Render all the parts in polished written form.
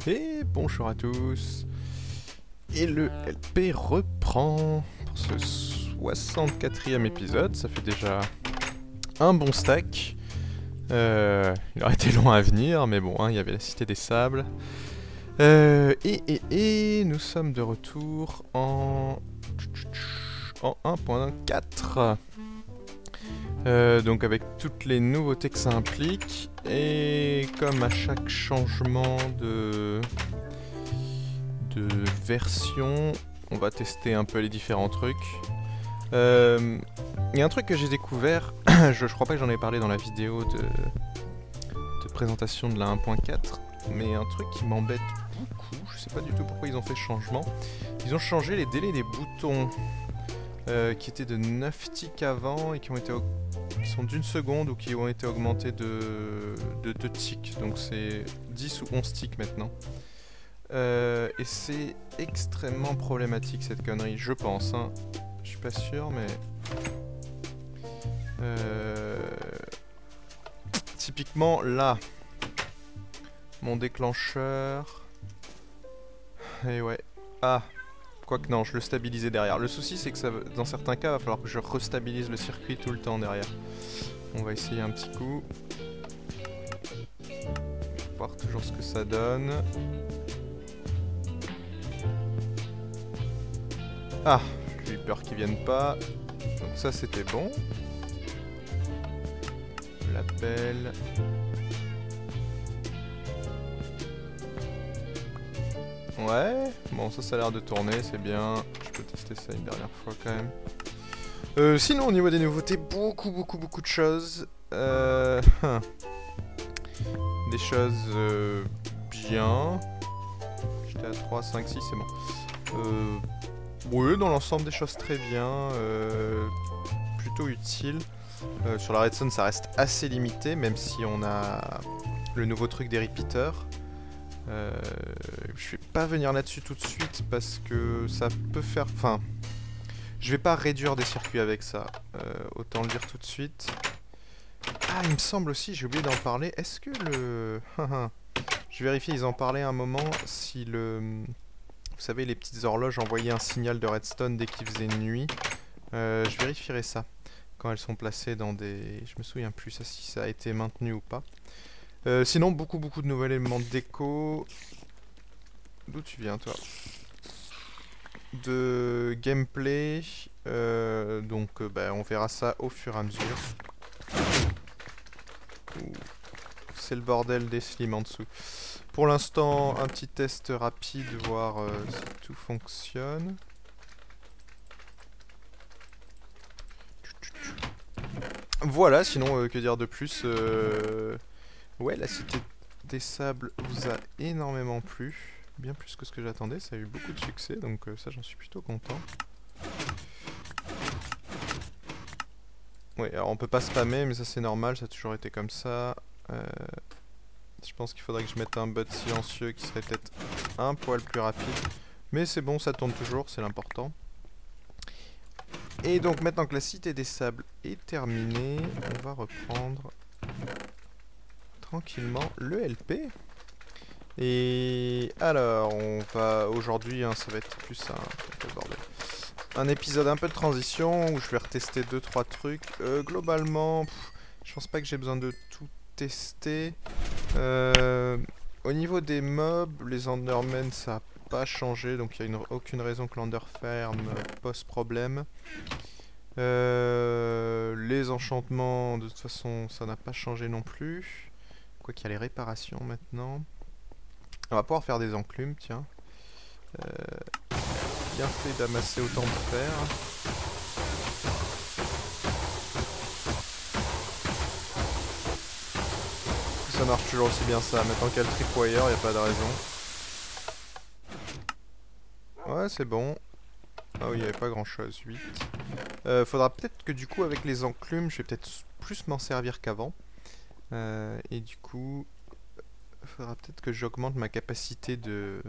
Et bonjour à tous. Et le LP reprend pour ce 64e épisode. Ça fait déjà un bon stack. Il aurait été long à venir, mais bon, hein, il y avait la Cité des Sables. Et nous sommes de retour en 1.4. Donc avec toutes les nouveautés que ça implique, et comme à chaque changement de version, on va tester un peu les différents trucs. Il y a un truc que j'ai découvert, je crois pas que j'en ai parlé dans la vidéo de présentation de la 1.4, mais un truc qui m'embête beaucoup, je sais pas du tout pourquoi ils ont fait ce changement. Ils ont changé les délais des boutons. Qui étaient de 9 ticks avant et qui sont d'une seconde ou qui ont été augmentés de 2 ticks. Donc c'est 10 ou 11 ticks maintenant. Et c'est extrêmement problématique cette connerie, je pense. Hein. Je suis pas sûr, mais... Typiquement là, mon déclencheur... Et ouais. Ah! Quoique non, je le stabilisais derrière. Le souci c'est que ça, dans certains cas, il va falloir que je restabilise le circuit tout le temps derrière. On va essayer un petit coup. Voir toujours ce que ça donne. Ah, j'ai eu peur qu'ils viennent pas. Donc ça c'était bon. L'appel. Ouais, bon ça a l'air de tourner, c'est bien. Je peux tester ça une dernière fois quand même. Sinon au niveau des nouveautés, beaucoup de choses. Des choses bien. J'étais à 3, 5, 6, c'est bon. Oui, dans l'ensemble des choses très bien. Plutôt utiles. Sur la Redstone ça reste assez limité, même si on a le nouveau truc des repeaters. Je vais pas venir là-dessus tout de suite parce que ça peut faire... Enfin, je vais pas réduire des circuits avec ça, autant le dire tout de suite. Ah, il me semble aussi, j'ai oublié d'en parler, est-ce que le... Je vérifie, ils en parlaient un moment, si le... Vous savez, les petites horloges envoyaient un signal de redstone dès qu'il faisait nuit. Je vérifierai ça, quand elles sont placées dans des... Je me souviens plus ça, si ça a été maintenu ou pas. Sinon, beaucoup de nouveaux éléments de déco. D'où tu viens, toi? De gameplay. Donc, bah, on verra ça au fur et à mesure. C'est le bordel des slims en dessous. Pour l'instant, un petit test rapide, voir si tout fonctionne. Voilà, sinon, que dire de plus ouais, la Cité des Sables vous a énormément plu. Bien plus que ce que j'attendais, ça a eu beaucoup de succès, donc ça j'en suis plutôt content. Ouais, alors on peut pas spammer, mais ça c'est normal, ça a toujours été comme ça. Je pense qu'il faudrait que je mette un bot silencieux qui serait peut-être un poil plus rapide. Mais c'est bon, ça tourne toujours, c'est l'important. Et donc maintenant que la Cité des Sables est terminée, on va reprendre... tranquillement le LP. Et alors on va aujourd'hui ça va être plus un épisode un peu de transition où je vais retester 2-3 trucs. Globalement je pense pas que j'ai besoin de tout tester. Au niveau des mobs, les Endermen ça a pas changé, donc il n'y a aucune raison que l'Enderferm pose problème. Les enchantements de toute façon ça n'a pas changé non plus. Quoi qu'il y a les réparations maintenant. On va pouvoir faire des enclumes, tiens. Bien fait d'amasser autant de fer. Ça marche toujours aussi bien ça. Maintenant qu'il y a le tripwire, il n'y a pas de raison. Ouais, c'est bon. Ah oui, il n'y avait pas grand chose, 8. Faudra peut-être que du coup avec les enclumes, je vais peut-être plus m'en servir qu'avant. Et du coup, il faudra peut-être que j'augmente ma capacité de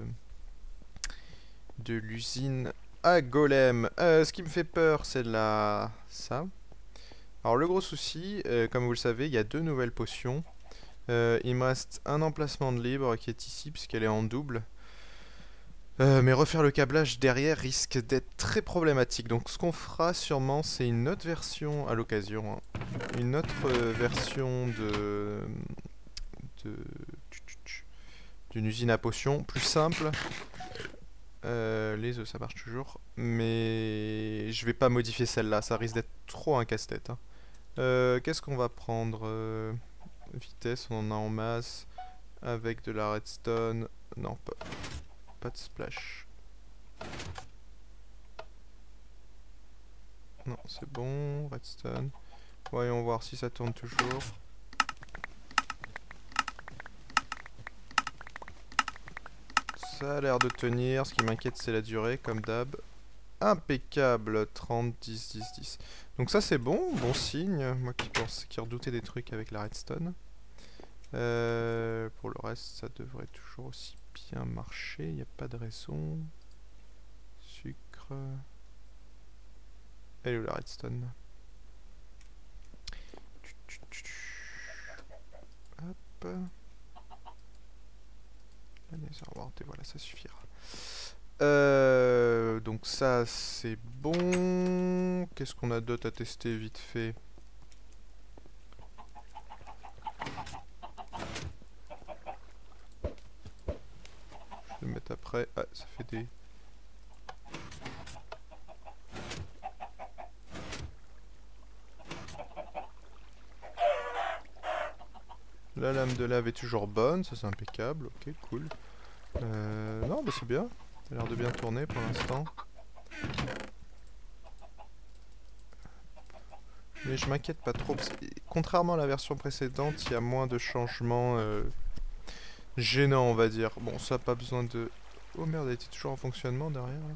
l'usine à golem. Ce qui me fait peur, c'est ça. Alors le gros souci, comme vous le savez, il y a 2 nouvelles potions. Il me reste un emplacement de libre qui est ici puisqu'elle est en double. Mais refaire le câblage derrière risque d'être très problématique. Donc ce qu'on fera sûrement, c'est une autre version à l'occasion. Hein. Une autre version d'une usine à potions, plus simple. Les œufs, ça marche toujours. Mais je vais pas modifier celle-là, ça risque d'être trop un casse-tête. Hein. Qu'est-ce qu'on va prendre vitesse, on en a en masse. Avec de la redstone. Non, pas de splash. Non, c'est bon, redstone. Voyons voir si ça tourne toujours. Ça a l'air de tenir, ce qui m'inquiète c'est la durée, comme d'hab. Impeccable, 30, 10, 10, 10. Donc ça c'est bon, bon signe. Moi qui redoutais des trucs avec la redstone. Pour le reste, ça devrait toujours aussi bien marcher, il n'y a pas de raison. Sucre. Elle est où la redstone? Hop. La netherwart, et voilà, ça suffira. Donc ça c'est bon. Qu'est-ce qu'on a d'autre à tester vite fait? Je vais le mettre après. Ah, ça fait des... La lame de lave est toujours bonne, ça c'est impeccable, ok, cool. Non, bah c'est bien, ça a l'air de bien tourner pour l'instant. Mais je m'inquiète pas trop, parce que, contrairement à la version précédente, il y a moins de changements gênants, on va dire. Bon, ça n'a pas besoin de... Oh merde, elle était toujours en fonctionnement derrière, là.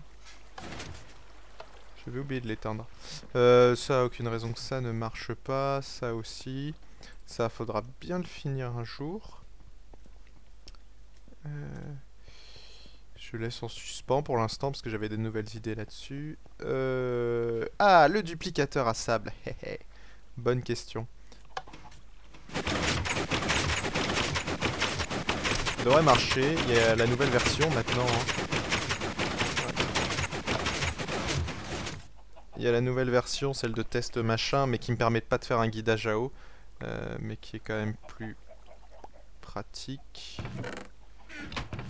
J'avais oublié de l'éteindre. Ça a aucune raison que ça ne marche pas, ça aussi. Ça, faudra bien le finir un jour. Je laisse en suspens pour l'instant parce que j'avais des nouvelles idées là-dessus. Ah, le duplicateur à sable. Bonne question. Ça devrait marcher. Il y a la nouvelle version maintenant. Hein. Il y a la nouvelle version, celle de test machin, mais qui me permet pas de faire un guidage à eau. Mais qui est quand même plus pratique.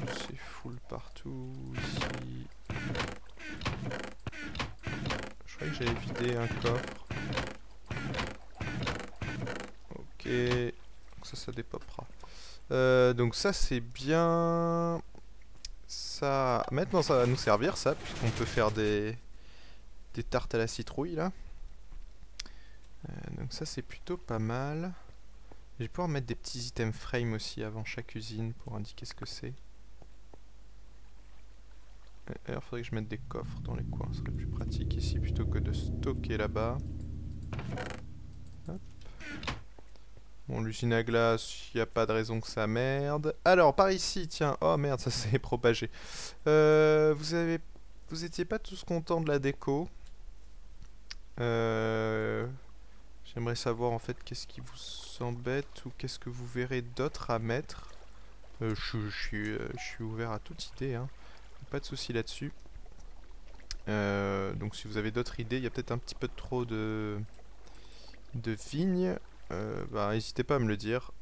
C'est full partout ici. Je croyais que j'avais vidé un coffre. Ok. Donc ça dépopera. Donc ça c'est bien. Ça. Maintenant ça va nous servir ça, puisqu'on peut faire des tartes à la citrouille là. Donc ça c'est plutôt pas mal. Je vais pouvoir mettre des petits items frame aussi avant chaque usine pour indiquer ce que c'est. Alors faudrait que je mette des coffres dans les coins, ce serait plus pratique ici plutôt que de stocker là-bas. Bon, l'usine à glace, il n'y a pas de raison que ça merde. Alors par ici, tiens, oh merde, ça s'est propagé. Vous étiez pas tous contents de la déco. J'aimerais savoir en fait qu'est-ce qui vous embête ou qu'est-ce que vous verrez d'autre à mettre. Je suis ouvert à toute idée, hein. Pas de souci là-dessus. Donc si vous avez d'autres idées, il y a peut-être un petit peu trop de vignes. Bah n'hésitez pas à me le dire.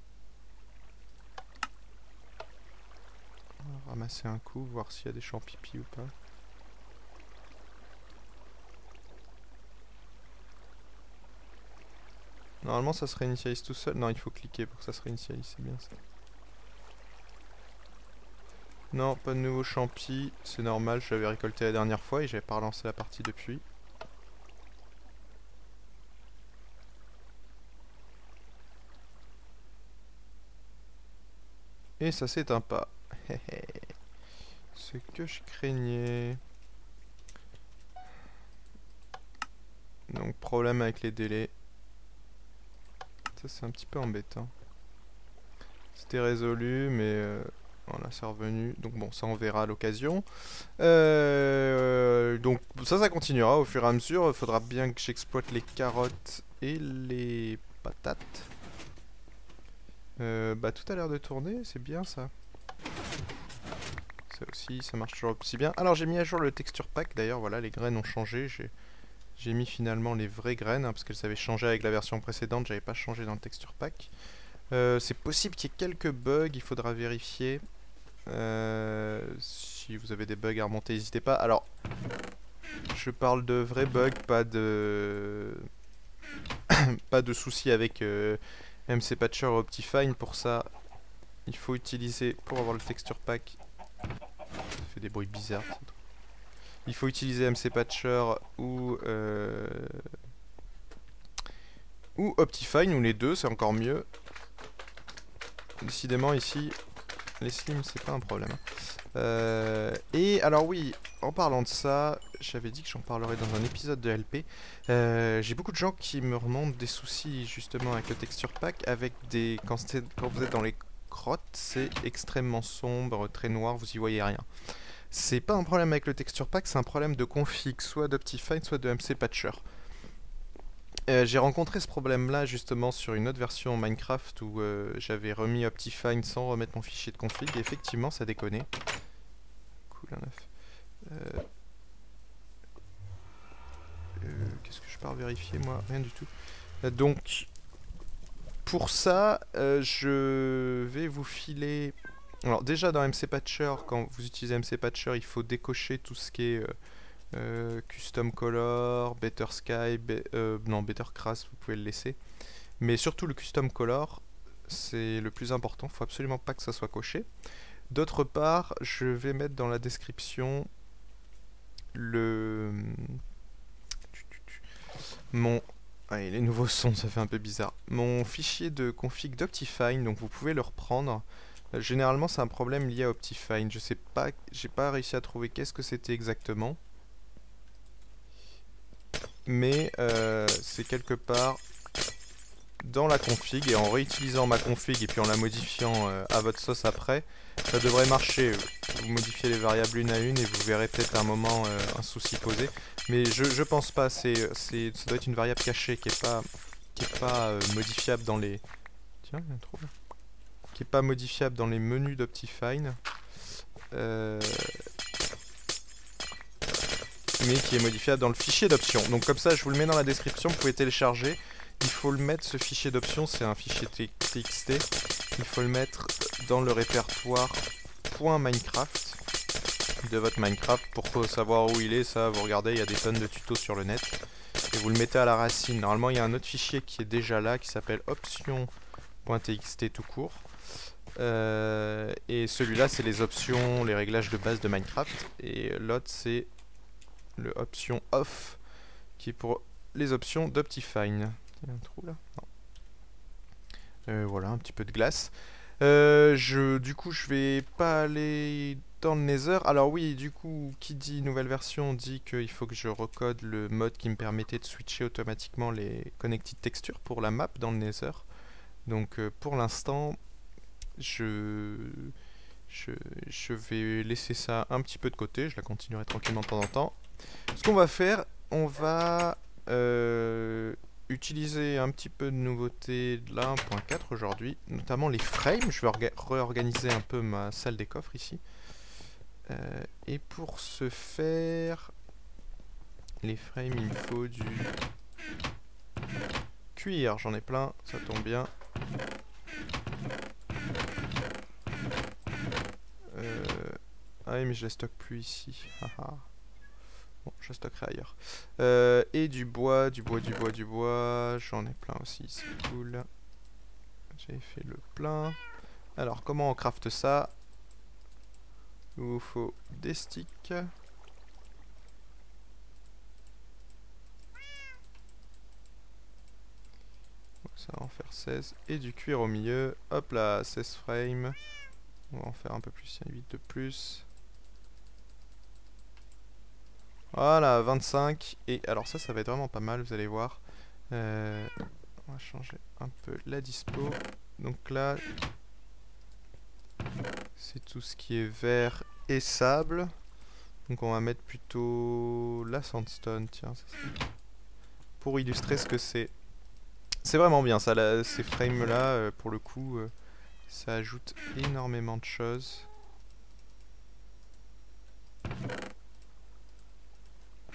On va ramasser un coup, voir s'il y a des champs pipi ou pas. Normalement ça se réinitialise tout seul. Non, il faut cliquer pour que ça se réinitialise, c'est bien ça. Non, pas de nouveaux champis, c'est normal, je l'avais récolté la dernière fois et j'avais pas relancé la partie depuis. Et ça s'éteint pas. Ce que je craignais. Donc problème avec les délais. Ça c'est un petit peu embêtant. C'était résolu mais voilà, c'est revenu. Donc bon, ça on verra à l'occasion. Donc ça continuera au fur et à mesure. Il faudra bien que j'exploite les carottes et les patates. Bah tout a l'air de tourner, c'est bien ça. Ça aussi, ça marche toujours aussi bien. Alors j'ai mis à jour le texture pack d'ailleurs, voilà, les graines ont changé. J'ai mis finalement les vraies graines, hein, parce qu'elles avaient changé avec la version précédente, j'avais pas changé dans le texture pack. C'est possible qu'il y ait quelques bugs, il faudra vérifier. Si vous avez des bugs à remonter, n'hésitez pas. Alors, je parle de vrais bugs, pas de pas de soucis avec MC Patcher ou Optifine. Pour ça, il faut utiliser, pour avoir le texture pack, ça fait des bruits bizarres. Il faut utiliser MC Patcher ou Optifine, ou les deux, c'est encore mieux. Décidément ici, les slims c'est pas un problème. Et alors oui, en parlant de ça, j'avais dit que j'en parlerais dans un épisode de LP. J'ai beaucoup de gens qui me remontent des soucis justement avec le texture pack, avec des quand vous êtes dans les grottes, c'est extrêmement sombre, très noir, vous y voyez rien. C'est pas un problème avec le texture pack, c'est un problème de config, soit d'Optifine, soit de MC Patcher. J'ai rencontré ce problème là justement sur une autre version Minecraft où j'avais remis Optifine sans remettre mon fichier de config et effectivement ça déconnait. Cool, un œuf. Qu'est-ce que je pars vérifier moi? Rien du tout. Donc pour ça je vais vous filer... Alors déjà dans MC Patcher, quand vous utilisez MC Patcher, il faut décocher tout ce qui est Custom Color, Better Sky, non Better Crass, vous pouvez le laisser. Mais surtout le Custom Color, c'est le plus important, faut absolument pas que ça soit coché. D'autre part, je vais mettre dans la description le... Allez, les nouveaux sons, ça fait un peu bizarre. Mon fichier de config d'Optifine, donc vous pouvez le reprendre. Généralement, c'est un problème lié à Optifine. Je sais pas, j'ai pas réussi à trouver qu'est-ce que c'était exactement. Mais c'est quelque part dans la config, et en réutilisant ma config et puis en la modifiant à votre sauce après, ça devrait marcher. Vous modifiez les variables une à une et vous verrez peut-être à un moment un souci posé. Mais je pense pas, ça doit être une variable cachée qui est pas modifiable dans les... Tiens, il y a un trouble. Qui est pas modifiable dans les menus d'Optifine. Mais qui est modifiable dans le fichier d'options. Donc comme ça, je vous le mets dans la description, vous pouvez télécharger. Il faut le mettre, ce fichier d'options, c'est un fichier TXT. Il faut le mettre dans le répertoire .minecraft de votre Minecraft pour savoir où il est. Ça, vous regardez, il y a des tonnes de tutos sur le net. Et vous le mettez à la racine. Normalement, il y a un autre fichier qui est déjà là, qui s'appelle options.txt tout court. Et celui-là, c'est les options, les réglages de base de Minecraft. Et l'autre, c'est le option off, qui est pour les options d'Optifine. Il y a un trou là? Non. Voilà, un petit peu de glace. Du coup, je vais pas aller dans le Nether. Alors oui, du coup, qui dit nouvelle version dit qu'il faut que je recode le mode qui me permettait de switcher automatiquement les connected textures pour la map dans le Nether. Donc pour l'instant, je vais laisser ça un petit peu de côté. Je la continuerai tranquillement de temps en temps. Ce qu'on va faire, on va utiliser un petit peu de nouveauté de la 1.4 aujourd'hui, notamment les frames. Je vais réorganiser un peu ma salle des coffres ici. Et pour ce faire, les frames, il me faut du cuir. J'en ai plein, ça tombe bien. Ah oui, mais je les stocke plus ici. Bon, je stockerai ailleurs. Et du bois, j'en ai plein aussi, c'est cool. J'ai fait le plein. Alors, comment on crafte ça? Il vous faut des sticks. Donc ça va en faire 16. Et du cuir au milieu. Hop là, 16 frames. On va en faire un peu plus, il y a 8 de plus. Voilà, 25. Et alors ça va être vraiment pas mal, vous allez voir. On va changer un peu la dispo. Donc là, c'est tout ce qui est vert et sable. Donc on va mettre plutôt la sandstone, tiens, ça pour illustrer ce que c'est. C'est vraiment bien ça, ces frames là, pour le coup, Ça ajoute énormément de choses.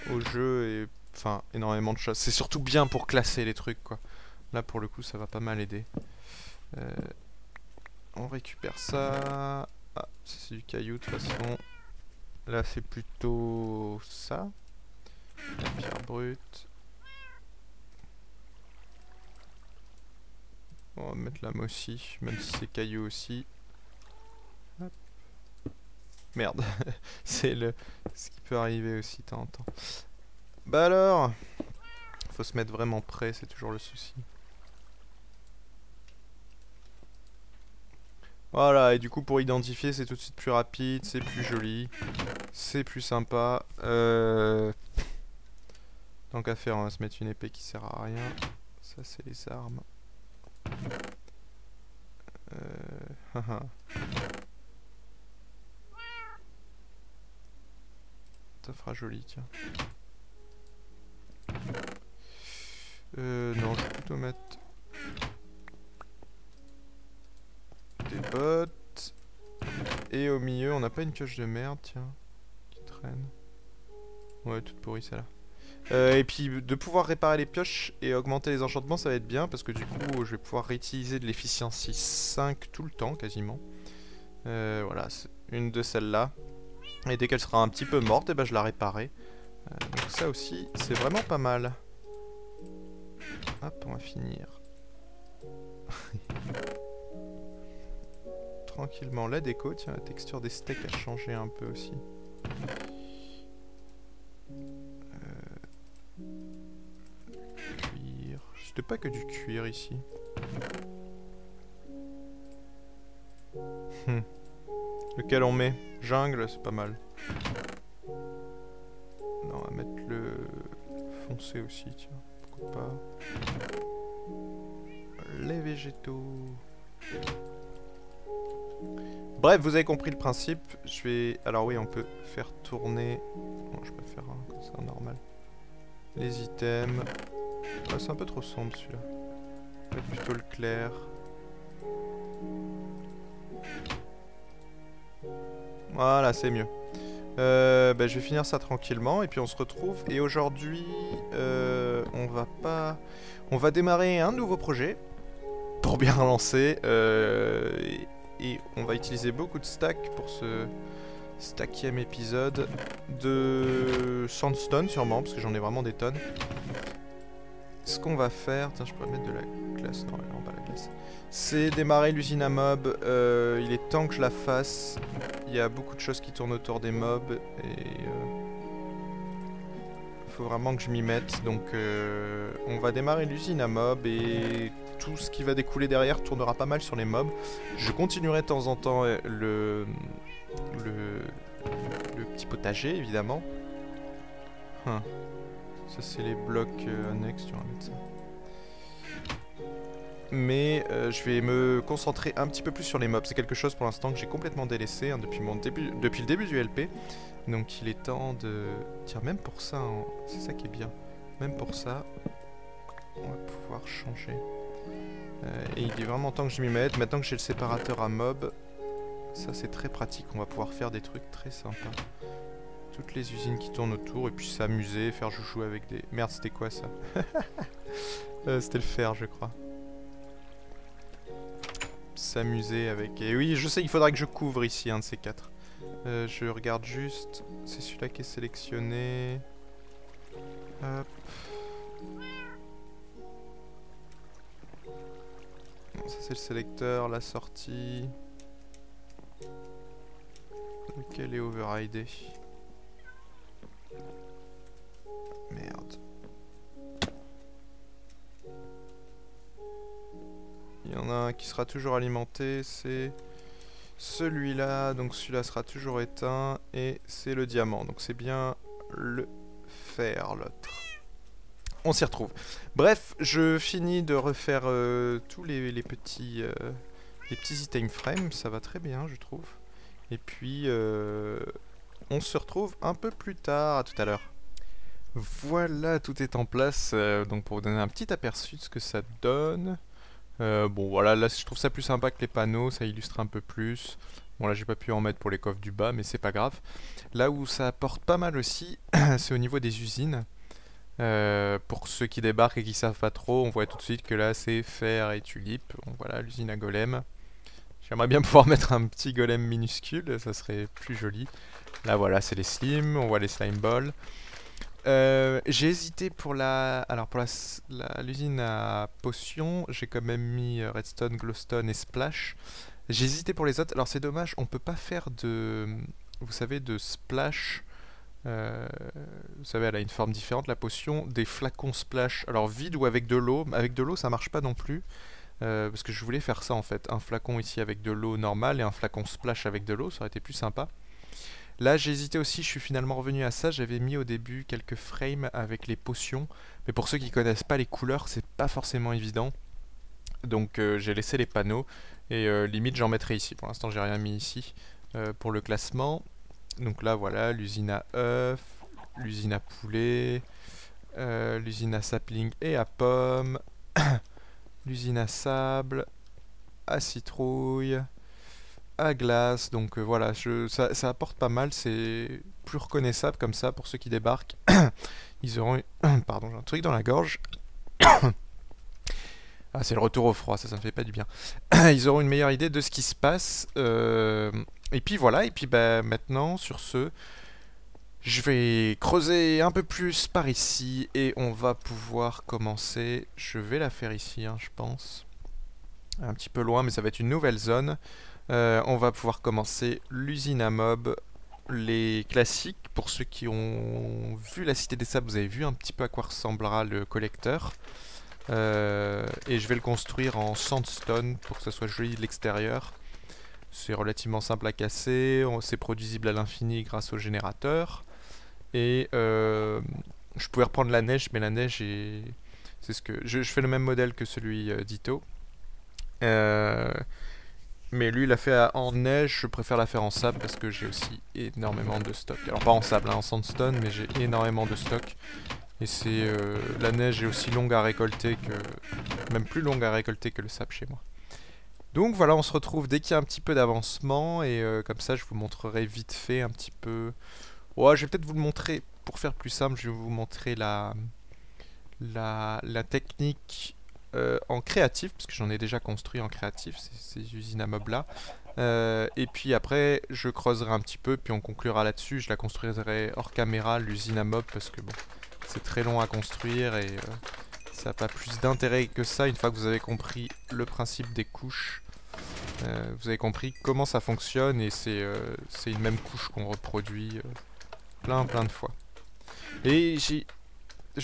Au jeu et... Enfin, énormément de choses. C'est surtout bien pour classer les trucs, quoi. Là, pour le coup, ça va pas mal aider. On récupère ça. Ah, ça c'est du caillou, de toute façon. Là, c'est plutôt ça. La pierre brute. On va mettre l'âme aussi, même si c'est caillou aussi. Hop. Merde, c'est ce qui peut arriver aussi de temps en temps. Bah alors, faut se mettre vraiment prêt, c'est toujours le souci. Voilà, et du coup pour identifier c'est tout de suite plus rapide, c'est plus joli, c'est plus sympa. Tant qu'à faire, on va se mettre une épée qui sert à rien. Ça c'est les armes. Ça fera joli, tiens. Non, je vais plutôt mettre des bottes. Et au milieu, on n'a pas une pioche de merde, tiens, qui traîne. Ouais, toute pourrie celle-là. Et puis de pouvoir réparer les pioches et augmenter les enchantements, ça va être bien parce que du coup, je vais pouvoir réutiliser de l'efficiency 5 tout le temps, quasiment. Voilà, c'est une de celles-là. Et dès qu'elle sera un petit peu morte, et ben je la réparerai. Donc ça aussi, c'est vraiment pas mal. Hop, on va finir. Tranquillement, la déco, tiens, la texture des steaks a changé un peu aussi. Cuir. C'était pas que du cuir ici. Lequel on met? Jungle, c'est pas mal. Non, on va mettre le foncé aussi, tiens. Pourquoi pas. Les végétaux. Bref, vous avez compris le principe. Je vais... Alors oui, on peut faire tourner... Bon, je peux faire un comme ça, normal. Les items. Ah, c'est un peu trop sombre celui-là. On va mettre plutôt le clair. Voilà, c'est mieux. Bah, je vais finir ça tranquillement et puis on se retrouve. Et aujourd'hui, on va démarrer un nouveau projet pour bien relancer. Et on va utiliser beaucoup de stacks pour ce 5e épisode de Sandstone sûrement, parce que j'en ai vraiment des tonnes. Ce qu'on va faire, tiens, je pourrais mettre de la glace, non, non pas la glace. C'est démarrer l'usine à mobs, il est temps que je la fasse. Il y a beaucoup de choses qui tournent autour des mobs et faut vraiment que je m'y mette. Donc on va démarrer l'usine à mobs et tout ce qui va découler derrière tournera pas mal sur les mobs. Je continuerai de temps en temps le petit potager évidemment. Ça c'est les blocs annexes, tu vas mettre ça. Mais je vais me concentrer un petit peu plus sur les mobs. C'est quelque chose pour l'instant que j'ai complètement délaissé hein, depuis le début du LP. Donc il est temps de... Tiens, même pour ça, hein, c'est ça qui est bien. Même pour ça, on va pouvoir changer. Et il est vraiment temps que je m'y mette. Maintenant que j'ai le séparateur à mob, ça c'est très pratique. On va pouvoir faire des trucs très sympas. Toutes les usines qui tournent autour et puis s'amuser, faire joujou avec des... Merde, c'était quoi ça? C'était le fer, je crois. S'amuser avec... Et oui, je sais, il faudra que je couvre ici un de ces quatre. Je regarde juste... C'est celui-là qui est sélectionné. Hop. Bon, ça c'est le sélecteur, la sortie. Lequel est overridé? Merde. Il y en a un qui sera toujours alimenté, c'est celui-là. Donc celui-là sera toujours éteint. Et c'est le diamant. Donc c'est bien le fer, l'autre. On s'y retrouve. Bref, je finis de refaire tous les petits items frames. Ça va très bien, je trouve. Et puis, on se retrouve un peu plus tard. À tout à l'heure. Voilà, tout est en place. Donc pour vous donner un petit aperçu de ce que ça donne. Bon voilà, là je trouve ça plus sympa que les panneaux, ça illustre un peu plus. Bon là j'ai pas pu en mettre pour les coffres du bas, mais c'est pas grave. Là où ça apporte pas mal aussi, c'est au niveau des usines. Pour ceux qui débarquent et qui savent pas trop, on voit tout de suite que là c'est fer et tulipe. Bon, voilà, l'usine à golem. J'aimerais bien pouvoir mettre un petit golem minuscule, ça serait plus joli. Là voilà, c'est les slimes, on voit les slime balls. J'ai hésité pour alors pour l'usine à potions, j'ai quand même mis redstone, glowstone et splash. J'ai hésité pour les autres. Alors c'est dommage, on peut pas faire vous savez, de splash. Vous savez, elle a une forme différente la potion. Des flacons splash, alors vide ou avec de l'eau. Avec de l'eau ça marche pas non plus. Parce que je voulais faire ça en fait, un flacon ici avec de l'eau normale et un flacon splash avec de l'eau, ça aurait été plus sympa. Là j'ai hésité aussi, je suis finalement revenu à ça, j'avais mis au début quelques frames avec les potions, mais pour ceux qui connaissent pas les couleurs, c'est pas forcément évident. Donc j'ai laissé les panneaux, et limite j'en mettrai ici, pour l'instant j'ai rien mis ici pour le classement. Donc là voilà, l'usine à œufs, l'usine à poulet, l'usine à sapling et à pommes, l'usine à sable, à citrouille, à glace, donc voilà, ça apporte pas mal, c'est plus reconnaissable comme ça pour ceux qui débarquent. Ils auront... Pardon, j'ai un truc dans la gorge. Ah, c'est le retour au froid, ça me fait pas du bien. Ils auront une meilleure idée de ce qui se passe. Et puis voilà, et puis bah, maintenant, sur ce, je vais creuser un peu plus par ici et on va pouvoir commencer. Je vais la faire ici, hein, je pense. Un petit peu loin, mais ça va être une nouvelle zone. On va pouvoir commencer l'usine à mob, les classiques. Pour ceux qui ont vu la Cité des Sables, vous avez vu un petit peu à quoi ressemblera le collecteur. Et je vais le construire en sandstone pour que ça soit joli de l'extérieur. C'est relativement simple à casser, c'est produisible à l'infini grâce au générateur. Et je pouvais reprendre la neige, mais la neige est... C'est ce que... Je fais le même modèle que celui d'Ito. Mais lui il l'a fait en neige, je préfère la faire en sable parce que j'ai aussi énormément de stock. Alors pas en sable, hein, en sandstone, mais j'ai énormément de stock. Et c'est la neige est aussi longue à récolter que... Même plus longue à récolter que le sable chez moi. Donc voilà, on se retrouve dès qu'il y a un petit peu d'avancement. Et comme ça je vous montrerai vite fait un petit peu... Ouais, je vais peut-être vous le montrer, pour faire plus simple, je vais vous montrer la technique en créatif, parce que j'en ai déjà construit en créatif, ces usines à mobs là. Et puis après, je creuserai un petit peu, puis on conclura là-dessus. Je la construirai hors caméra, l'usine à mobs, parce que bon, c'est très long à construire et ça n'a pas plus d'intérêt que ça une fois que vous avez compris le principe des couches. Vous avez compris comment ça fonctionne et c'est une même couche qu'on reproduit plein de fois. Et je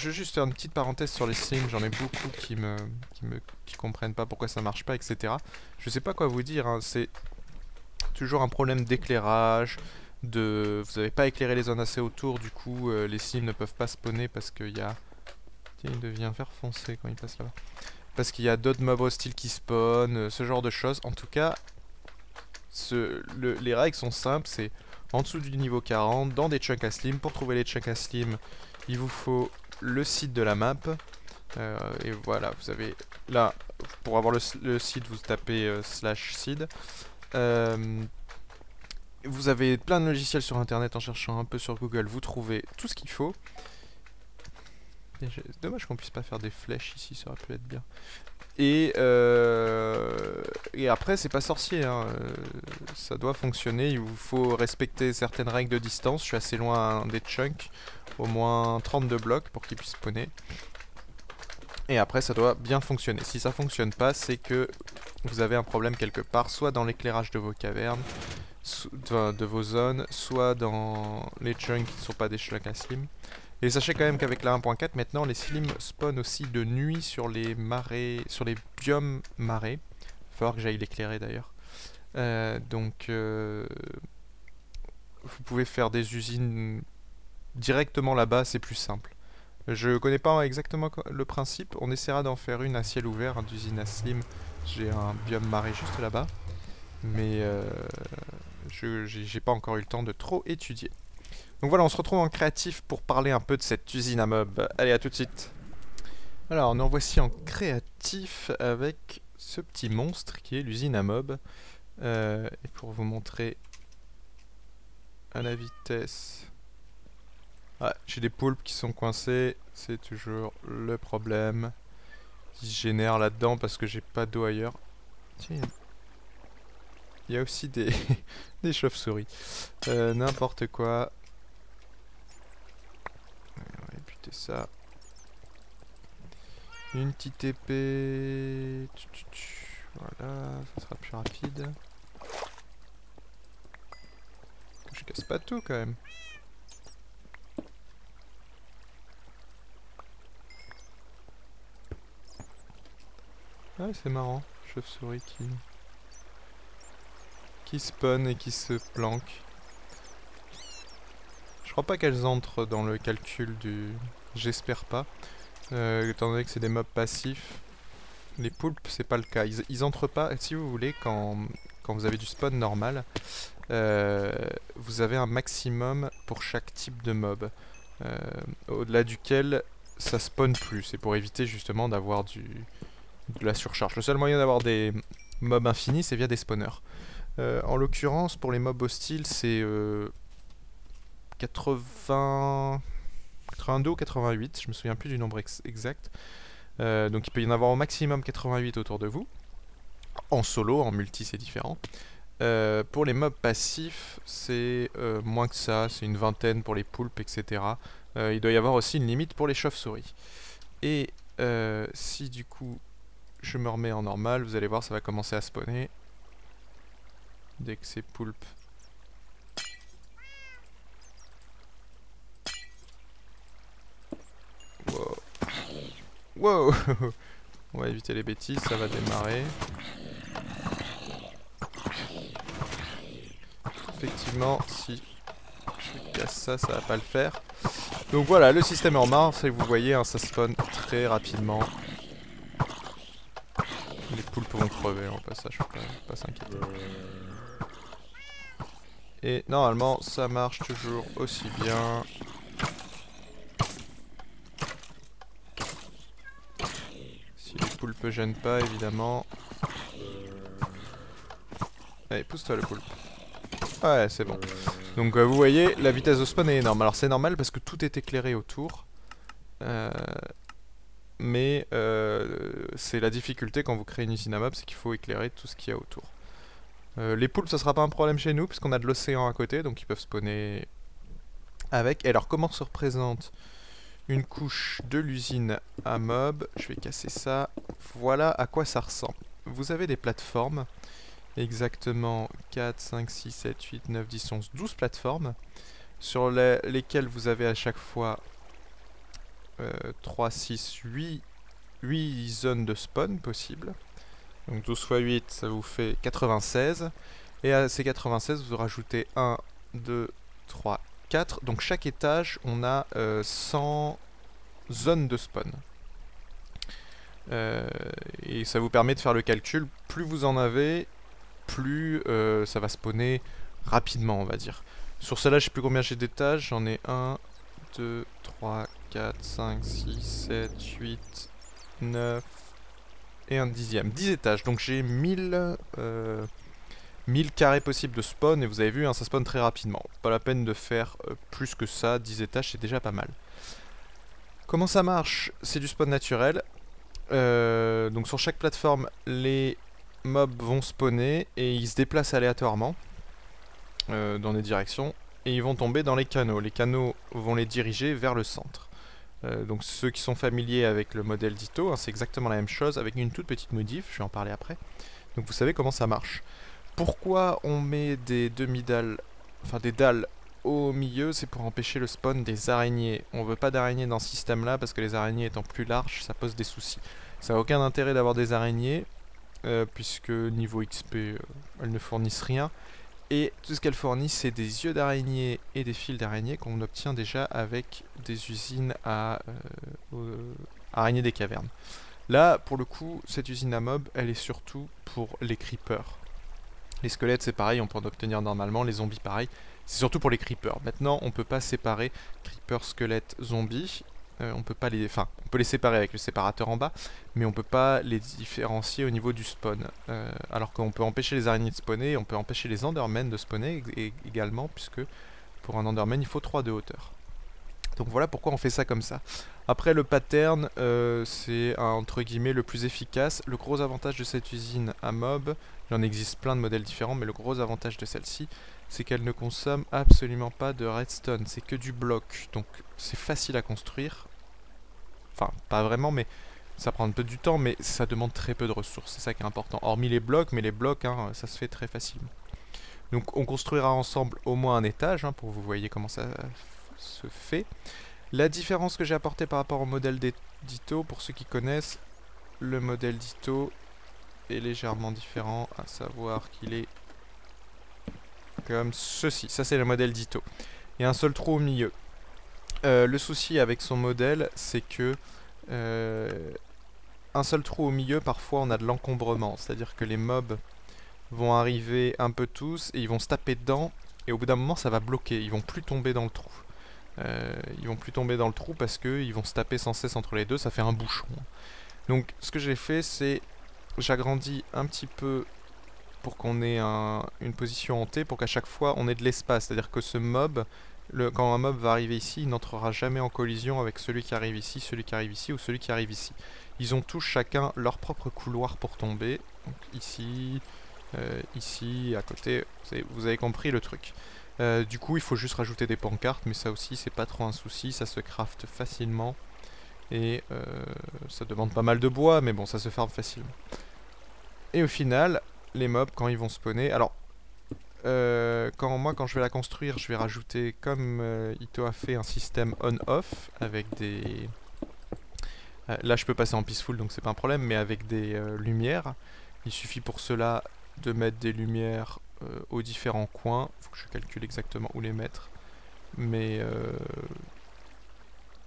veux juste faire une petite parenthèse sur les slimes, j'en ai beaucoup qui comprennent pas pourquoi ça marche pas, etc. Je sais pas quoi vous dire, hein. C'est toujours un problème d'éclairage, vous avez pas éclairé les zones assez autour, du coup les slimes ne peuvent pas spawner parce qu'il y a... Tiens, il devient vert foncé quand il passe là-bas. Parce qu'il y a d'autres mobs hostiles qui spawnent, ce genre de choses. En tout cas, les règles sont simples, c'est en dessous du niveau 40, dans des chunks à slim. Pour trouver les chunks à slim, il vous faut le site de la map. Et voilà, vous avez là, pour avoir le site, vous tapez /seed. Vous avez plein de logiciels sur internet, en cherchant un peu sur Google, vous trouvez tout ce qu'il faut. C'est dommage qu'on puisse pas faire des flèches ici, ça aurait pu être bien. Et après, c'est pas sorcier, hein. Ça doit fonctionner, il vous faut respecter certaines règles de distance. Je suis assez loin des chunks, au moins 32 blocs pour qu'ils puissent spawner. Et après, ça doit bien fonctionner. Si ça fonctionne pas, c'est que vous avez un problème quelque part, soit dans l'éclairage de vos cavernes, de vos zones, soit dans les chunks qui ne sont pas des chunks à slim. Et sachez quand même qu'avec la 1.4, maintenant les slims spawnent aussi de nuit sur les marais, sur les biomes marais. Il va falloir que j'aille l'éclairer d'ailleurs. Donc vous pouvez faire des usines directement là-bas, c'est plus simple. Je connais pas exactement le principe, on essaiera d'en faire une à ciel ouvert, hein, d'usine à slim. J'ai un biome marais juste là-bas. Mais j'ai pas encore eu le temps de trop étudier. Donc voilà, on se retrouve en créatif pour parler un peu de cette usine à mobs. Allez, à tout de suite. Alors, nous en voici en créatif avec ce petit monstre qui est l'usine à mobs. Et pour vous montrer à la vitesse... Ah, j'ai des poulpes qui sont coincés, c'est toujours le problème qui se génère là-dedans parce que j'ai pas d'eau ailleurs. Tiens, il y a aussi des, des chauves-souris. N'importe quoi. On va buter ça. Une petite épée. Voilà, ça sera plus rapide. Je casse pas tout quand même. Ah, c'est marrant, chauve-souris qui spawn et qui se planque. Je crois pas qu'elles entrent dans le calcul du... J'espère pas. Étant donné que c'est des mobs passifs. Les poulpes, c'est pas le cas. Ils entrent pas, si vous voulez, quand vous avez du spawn normal, vous avez un maximum pour chaque type de mob. Au-delà duquel ça spawn plus. C'est pour éviter justement d'avoir de la surcharge. Le seul moyen d'avoir des mobs infinis, c'est via des spawners. En l'occurrence, pour les mobs hostiles, c'est 82 ou 88, je me souviens plus du nombre exact. Donc il peut y en avoir au maximum 88 autour de vous. En solo, en multi c'est différent. Pour les mobs passifs, c'est moins que ça, c'est une vingtaine pour les poulpes, etc. Il doit y avoir aussi une limite pour les chauves-souris. Et si du coup je me remets en normal, vous allez voir, ça va commencer à spawner. Dès que ces poulpes... Wow. Wow. On va éviter les bêtises, ça va démarrer. Effectivement, si je casse ça, ça va pas le faire. Donc voilà, le système est en marche et vous voyez, hein, ça spawn très rapidement. Les poulpes vont crever en passage, faut pas s'inquiéter. Et normalement, ça marche toujours aussi bien. Si les poulpes gênent pas, évidemment. Allez, pousse-toi le poulpe. Ouais, c'est bon. Donc vous voyez, la vitesse de spawn est énorme. Alors c'est normal parce que tout est éclairé autour. Mais c'est la difficulté quand vous créez une usine à mobs, c'est qu'il faut éclairer tout ce qu'il y a autour. Les poulpes, ça sera pas un problème chez nous, puisqu'on a de l'océan à côté, donc ils peuvent spawner avec. Et alors, comment se représente une couche de l'usine à mobs? Je vais casser ça. Voilà à quoi ça ressemble. Vous avez des plateformes, exactement 4, 5, 6, 7, 8, 9, 10, 11, 12 plateformes, sur lesquelles vous avez à chaque fois 3, 6, 8 zones de spawn possibles. Donc 12 x 8, ça vous fait 96. Et à ces 96, vous rajoutez 1, 2, 3, 4. Donc chaque étage, on a 100 zones de spawn. Et ça vous permet de faire le calcul. Plus vous en avez, plus ça va spawner rapidement, on va dire. Sur celle-là, je sais plus combien j'ai d'étages. J'en ai 1, 2, 3, 4, 5, 6, 7, 8, 9... et un dixième, 10 étages, donc j'ai 1000 carrés possibles de spawn, et vous avez vu, hein, ça spawn très rapidement. Pas la peine de faire plus que ça, 10 étages c'est déjà pas mal. Comment ça marche? C'est du spawn naturel, donc sur chaque plateforme, les mobs vont spawner, et ils se déplacent aléatoirement, dans des directions, et ils vont tomber dans les canaux. Les canaux vont les diriger vers le centre. Donc ceux qui sont familiers avec le modèle d'Ito, hein, c'est exactement la même chose avec une toute petite modif, je vais en parler après. Donc vous savez comment ça marche. Pourquoi on met des demi-dalles, enfin des dalles au milieu? C'est pour empêcher le spawn des araignées. On veut pas d'araignées dans ce système là parce que les araignées étant plus larges, ça pose des soucis. Ça n'a aucun intérêt d'avoir des araignées, puisque niveau XP, elles ne fournissent rien. Et tout ce qu'elles fournissent, c'est des yeux d'araignée et des fils d'araignée qu'on obtient déjà avec des usines à araignées des cavernes. Là, pour le coup, cette usine à mob, elle est surtout pour les creepers. Les squelettes, c'est pareil, on peut en obtenir normalement. Les zombies, pareil. C'est surtout pour les creepers. Maintenant, on peut pas séparer creepers, squelettes, zombies. on peut pas les... Enfin, on peut les séparer avec le séparateur en bas, mais on peut pas les différencier au niveau du spawn. Alors qu'on peut empêcher les araignées de spawner, on peut empêcher les endermen de spawner également, puisque pour un enderman, il faut 3 de hauteur. Donc voilà pourquoi on fait ça comme ça. Après, le pattern, c'est entre guillemets le plus efficace. Le gros avantage de cette usine à mob, il en existe plein de modèles différents, mais le gros avantage de celle-ci, c'est qu'elle ne consomme absolument pas de redstone, c'est que du bloc. Donc c'est facile à construire. Enfin, pas vraiment, mais ça prend un peu du temps, mais ça demande très peu de ressources. C'est ça qui est important. Hormis les blocs, mais les blocs, hein, ça se fait très facilement. Donc on construira ensemble au moins un étage, hein, pour que vous voyez comment ça se fait. La différence que j'ai apportée par rapport au modèle d'Ito, pour ceux qui connaissent, le modèle d'Ito est légèrement différent, à savoir qu'il est comme ceci. Ça c'est le modèle d'Ito. Il y a un seul trou au milieu. Le souci avec son modèle, c'est que un seul trou au milieu, parfois on a de l'encombrement. C'est-à-dire que les mobs vont arriver un peu tous et ils vont se taper dedans. Et au bout d'un moment ça va bloquer, ils vont plus tomber dans le trou. Ils vont plus tomber dans le trou parce qu'ils vont se taper sans cesse entre les deux, ça fait un bouchon. Donc ce que j'ai fait, c'est j'agrandis un petit peu pour qu'on ait une position en T, pour qu'à chaque fois on ait de l'espace. C'est-à-dire que ce mob, quand un mob va arriver ici, il n'entrera jamais en collision avec celui qui arrive ici, celui qui arrive ici ou celui qui arrive ici. Ils ont tous chacun leur propre couloir pour tomber. Donc ici, ici, à côté, vous avez compris le truc. Du coup il faut juste rajouter des pancartes, mais ça aussi c'est pas trop un souci, ça se crafte facilement. Et ça demande pas mal de bois, mais bon, ça se farme facilement. Et au final, les mobs quand ils vont spawner, alors quand je vais la construire, je vais rajouter, comme Ito a fait, un système on-off avec des... là je peux passer en peaceful donc c'est pas un problème, mais avec des lumières. Il suffit pour cela de mettre des lumières aux différents coins. Faut que je calcule exactement où les mettre, mais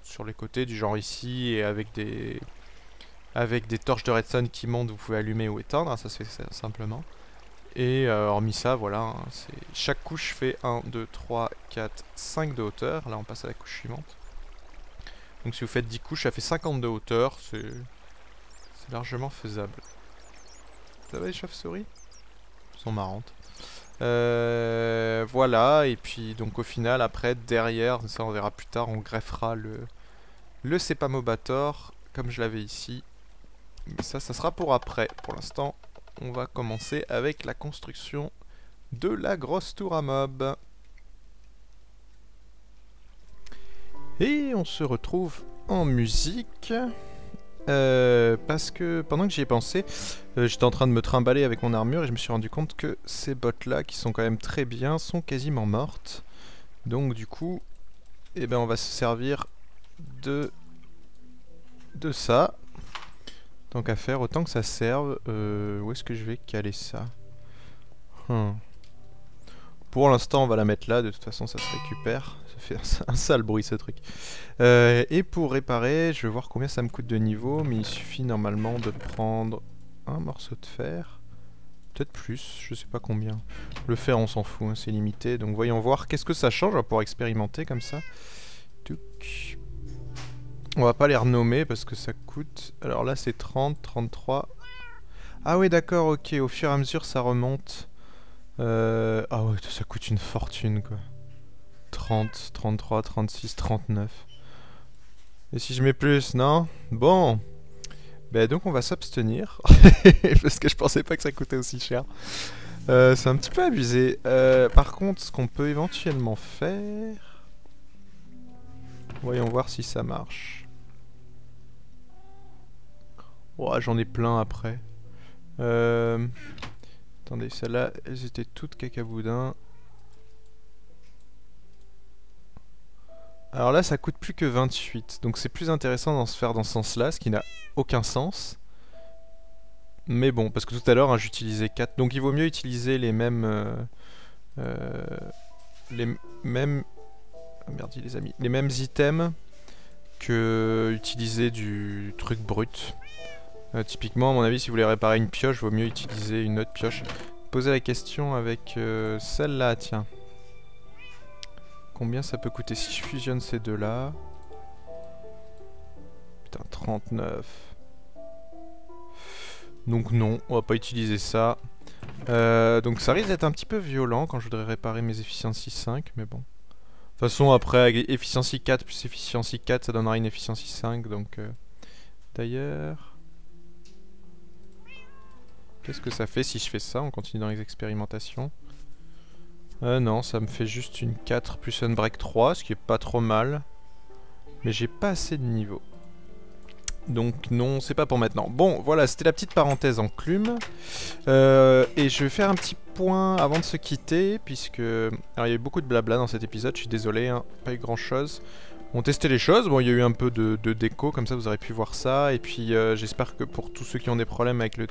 sur les côtés, du genre ici, et avec des torches de redstone qui montent, vous pouvez allumer ou éteindre, ça se fait simplement. Et hormis ça, voilà, hein, chaque couche fait 1, 2, 3, 4, 5 de hauteur. Là on passe à la couche suivante. Donc si vous faites 10 couches, ça fait 50 de hauteur, c'est largement faisable. Ça va les chauves-souris? Elles sont marrantes. Voilà, et puis donc au final, après, derrière, ça on verra plus tard, on greffera le Sepamobator, comme je l'avais ici. Mais ça sera pour après. Pour l'instant, on va commencer avec la construction de la grosse tour à mob. Et on se retrouve en musique. Parce que pendant que j'y ai pensé, j'étais en train de me trimballer avec mon armure et je me suis rendu compte que ces bottes là, qui sont quand même très bien, sont quasiment mortes. Donc du coup, eh ben, on va se servir de ça. Tant qu'à faire, autant que ça serve. Où est-ce que je vais caler ça? Pour l'instant, on va la mettre là, de toute façon ça se récupère. Ça fait un sale bruit ce truc. Et pour réparer, je vais voir combien ça me coûte de niveau, mais il suffit normalement de prendre un morceau de fer. Peut-être plus, je sais pas combien. Le fer on s'en fout, hein, c'est limité. Donc voyons voir qu'est-ce que ça change, on va pouvoir expérimenter comme ça. Touc. On va pas les renommer parce que ça coûte... Alors là c'est 30, 33... Ah oui d'accord, ok, au fur et à mesure ça remonte. Ah ouais, ça coûte une fortune quoi. 30, 33, 36, 39. Et si je mets plus, non? Bon. Ben donc on va s'abstenir. Parce que je pensais pas que ça coûtait aussi cher. C'est un petit peu abusé. Par contre, ce qu'on peut éventuellement faire... Voyons voir si ça marche. Oh, j'en ai plein après. Attendez, celles-là, elles étaient toutes cacaboudin. Alors là, ça coûte plus que 28. Donc c'est plus intéressant d'en se faire dans ce sens-là, ce qui n'a aucun sens. Mais bon, parce que tout à l'heure, hein, j'utilisais 4. Donc il vaut mieux utiliser les mêmes... les mêmes... Oh, merde, les amis. Les mêmes items que utiliser du truc brut. Typiquement, à mon avis, si vous voulez réparer une pioche, vaut mieux utiliser une autre pioche. Posez la question avec celle-là, tiens. Combien ça peut coûter si je fusionne ces deux-là? putain, 39. Donc non, on va pas utiliser ça. Donc ça risque d'être un petit peu violent quand je voudrais réparer mes efficiency 5, mais bon. De toute façon, après, avec efficiency 4 plus efficiency 4, ça donnera une efficiency 5, donc... D'ailleurs... Qu'est-ce que ça fait si je fais ça? On continue dans les expérimentations. Non, ça me fait juste une 4 plus Unbreak 3, ce qui est pas trop mal. Mais j'ai pas assez de niveau. Donc non, c'est pas pour maintenant. Bon, voilà, c'était la petite parenthèse en clume. Et je vais faire un petit point avant de se quitter, puisque... Alors il y a eu beaucoup de blabla dans cet épisode, je suis désolé, hein, pas eu grand chose. On testait les choses, bon il y a eu un peu de déco, comme ça vous aurez pu voir ça. Et puis j'espère que pour tous ceux qui ont des problèmes avec le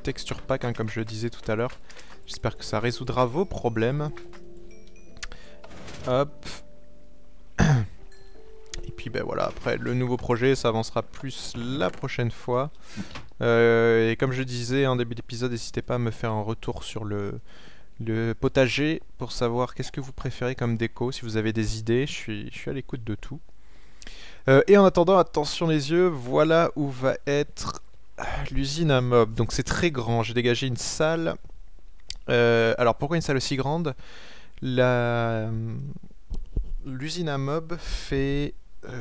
texture pack, hein, comme je le disais tout à l'heure, j'espère que ça résoudra vos problèmes. Hop. Et puis ben voilà, après le nouveau projet ça avancera plus la prochaine fois. Et comme je disais en début d'épisode, n'hésitez pas à me faire un retour sur le potager pour savoir qu'est-ce que vous préférez comme déco, si vous avez des idées, je suis à l'écoute de tout. Et en attendant, attention les yeux, voilà où va être l'usine à mob. Donc c'est très grand, j'ai dégagé une salle. Alors pourquoi une salle aussi grande? L'usine à mob fait...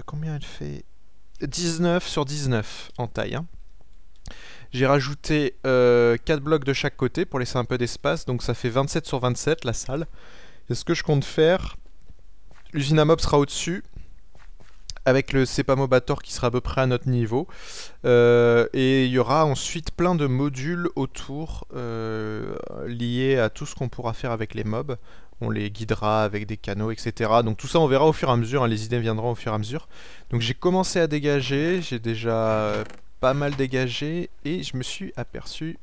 combien elle fait? 19 sur 19 en taille. Hein. J'ai rajouté 4 blocs de chaque côté pour laisser un peu d'espace, donc ça fait 27 sur 27 la salle. Et ce que je compte faire, l'usine à mob sera au-dessus, avec le Sepamobator qui sera à peu près à notre niveau. Et il y aura ensuite plein de modules autour liés à tout ce qu'on pourra faire avec les mobs. On les guidera avec des canaux, etc. Donc tout ça on verra au fur et à mesure, hein, les idées viendront au fur et à mesure. Donc j'ai commencé à dégager, j'ai déjà pas mal dégagé et je me suis aperçu,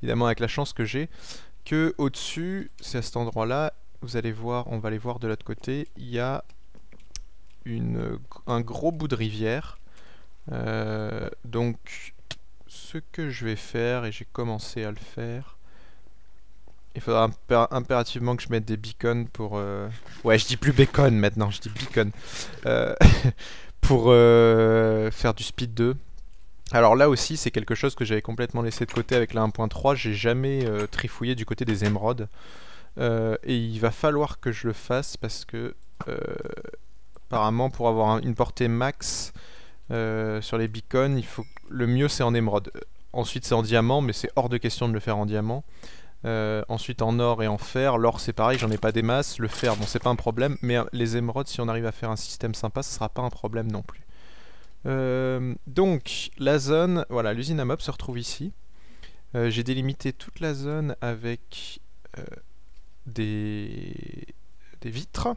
évidemment avec la chance que j'ai, que au-dessus, c'est à cet endroit-là, vous allez voir, on va aller voir de l'autre côté, il y a un gros bout de rivière. Donc ce que je vais faire, et j'ai commencé à le faire, il faudra impérativement que je mette des beacons pour... Ouais, je dis plus bacon maintenant, je dis beacon. Pour faire du speed 2. Alors là aussi, c'est quelque chose que j'avais complètement laissé de côté avec la 1.3. J'ai jamais trifouillé du côté des émeraudes. Et il va falloir que je le fasse parce que... apparemment, pour avoir une portée max sur les beacons, le mieux c'est en émeraude. Ensuite c'est en diamant, mais c'est hors de question de le faire en diamant. Ensuite en or et en fer, l'or c'est pareil, j'en ai pas des masses, le fer bon c'est pas un problème, mais les émeraudes si on arrive à faire un système sympa ça sera pas un problème non plus. Donc la zone, voilà l'usine à mob se retrouve ici. J'ai délimité toute la zone avec des vitres.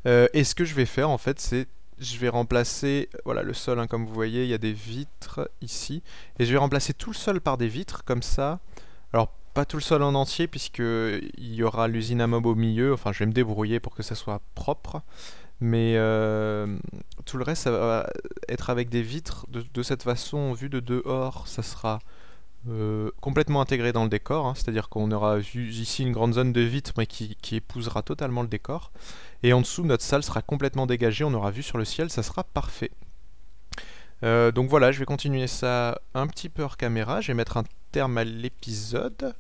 Et ce que je vais faire en fait c'est je vais remplacer, voilà le sol hein, comme vous voyez il y a des vitres ici, et je vais remplacer tout le sol par des vitres comme ça. Alors pas tout le sol en entier puisque il y aura l'usine à mob au milieu, enfin je vais me débrouiller pour que ça soit propre, mais tout le reste ça va être avec des vitres de cette façon, vu de dehors ça sera complètement intégré dans le décor, hein, c'est-à-dire qu'on aura vu ici une grande zone de vitres mais qui épousera totalement le décor, et en dessous notre salle sera complètement dégagée, on aura vu sur le ciel, ça sera parfait. Donc voilà, je vais continuer ça un petit peu hors caméra, je vais mettre un terme à l'épisode.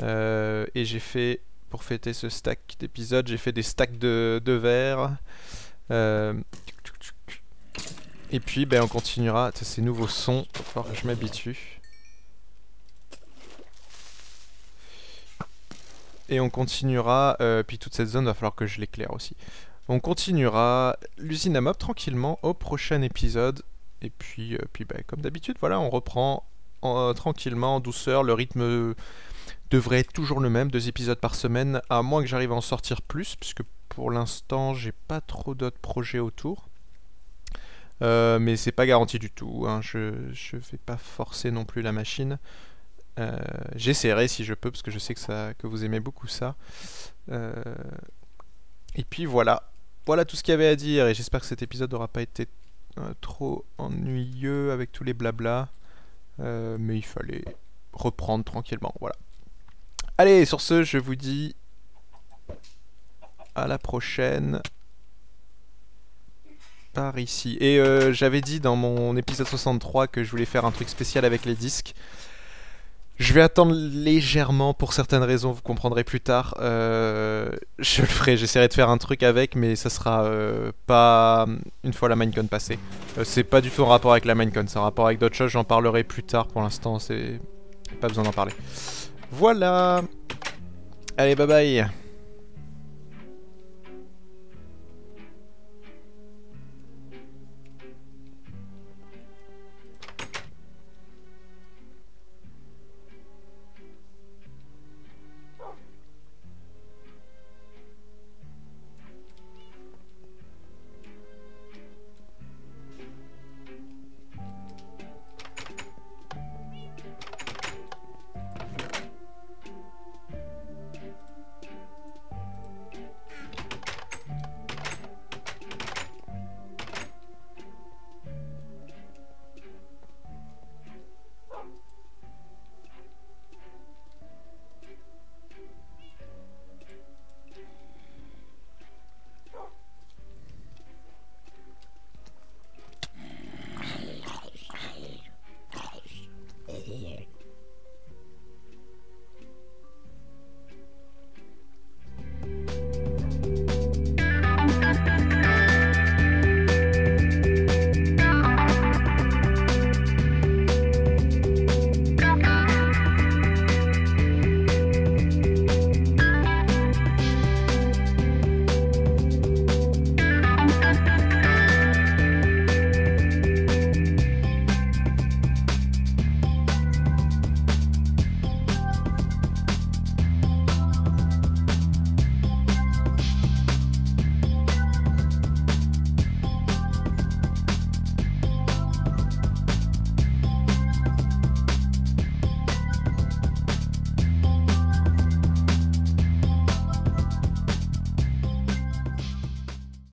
Et j'ai fait, pour fêter ce stack d'épisodes, j'ai fait des stacks de verre. Et puis ben, on continuera, ces nouveaux sons, il va falloir que je m'habitue. Et on continuera, puis toute cette zone, il va falloir que je l'éclaire aussi. On continuera l'usine à mob tranquillement au prochain épisode. Et puis ben, comme d'habitude, voilà, on reprend tranquillement, en douceur. Le rythme devrait être toujours le même, 2 épisodes par semaine, à moins que j'arrive à en sortir plus, puisque pour l'instant, j'ai pas trop d'autres projets autour. Mais c'est pas garanti du tout, hein. Je vais pas forcer non plus la machine. J'essaierai si je peux, parce que je sais que vous aimez beaucoup ça. Et puis voilà. Voilà tout ce qu'il y avait à dire, et j'espère que cet épisode n'aura pas été trop ennuyeux avec tous les blablas. Mais il fallait reprendre tranquillement, voilà. Allez, sur ce, je vous dis à la prochaine. par ici. Et j'avais dit dans mon épisode 63 que je voulais faire un truc spécial avec les disques. Je vais attendre légèrement pour certaines raisons, vous comprendrez plus tard. Je le ferai, j'essaierai de faire un truc avec, mais ça sera pas une fois la Minecon passée. C'est pas du tout en rapport avec la Minecon, c'est en rapport avec d'autres choses, j'en parlerai plus tard. Pour l'instant, c'est pas besoin d'en parler. Voilà. Allez, bye bye.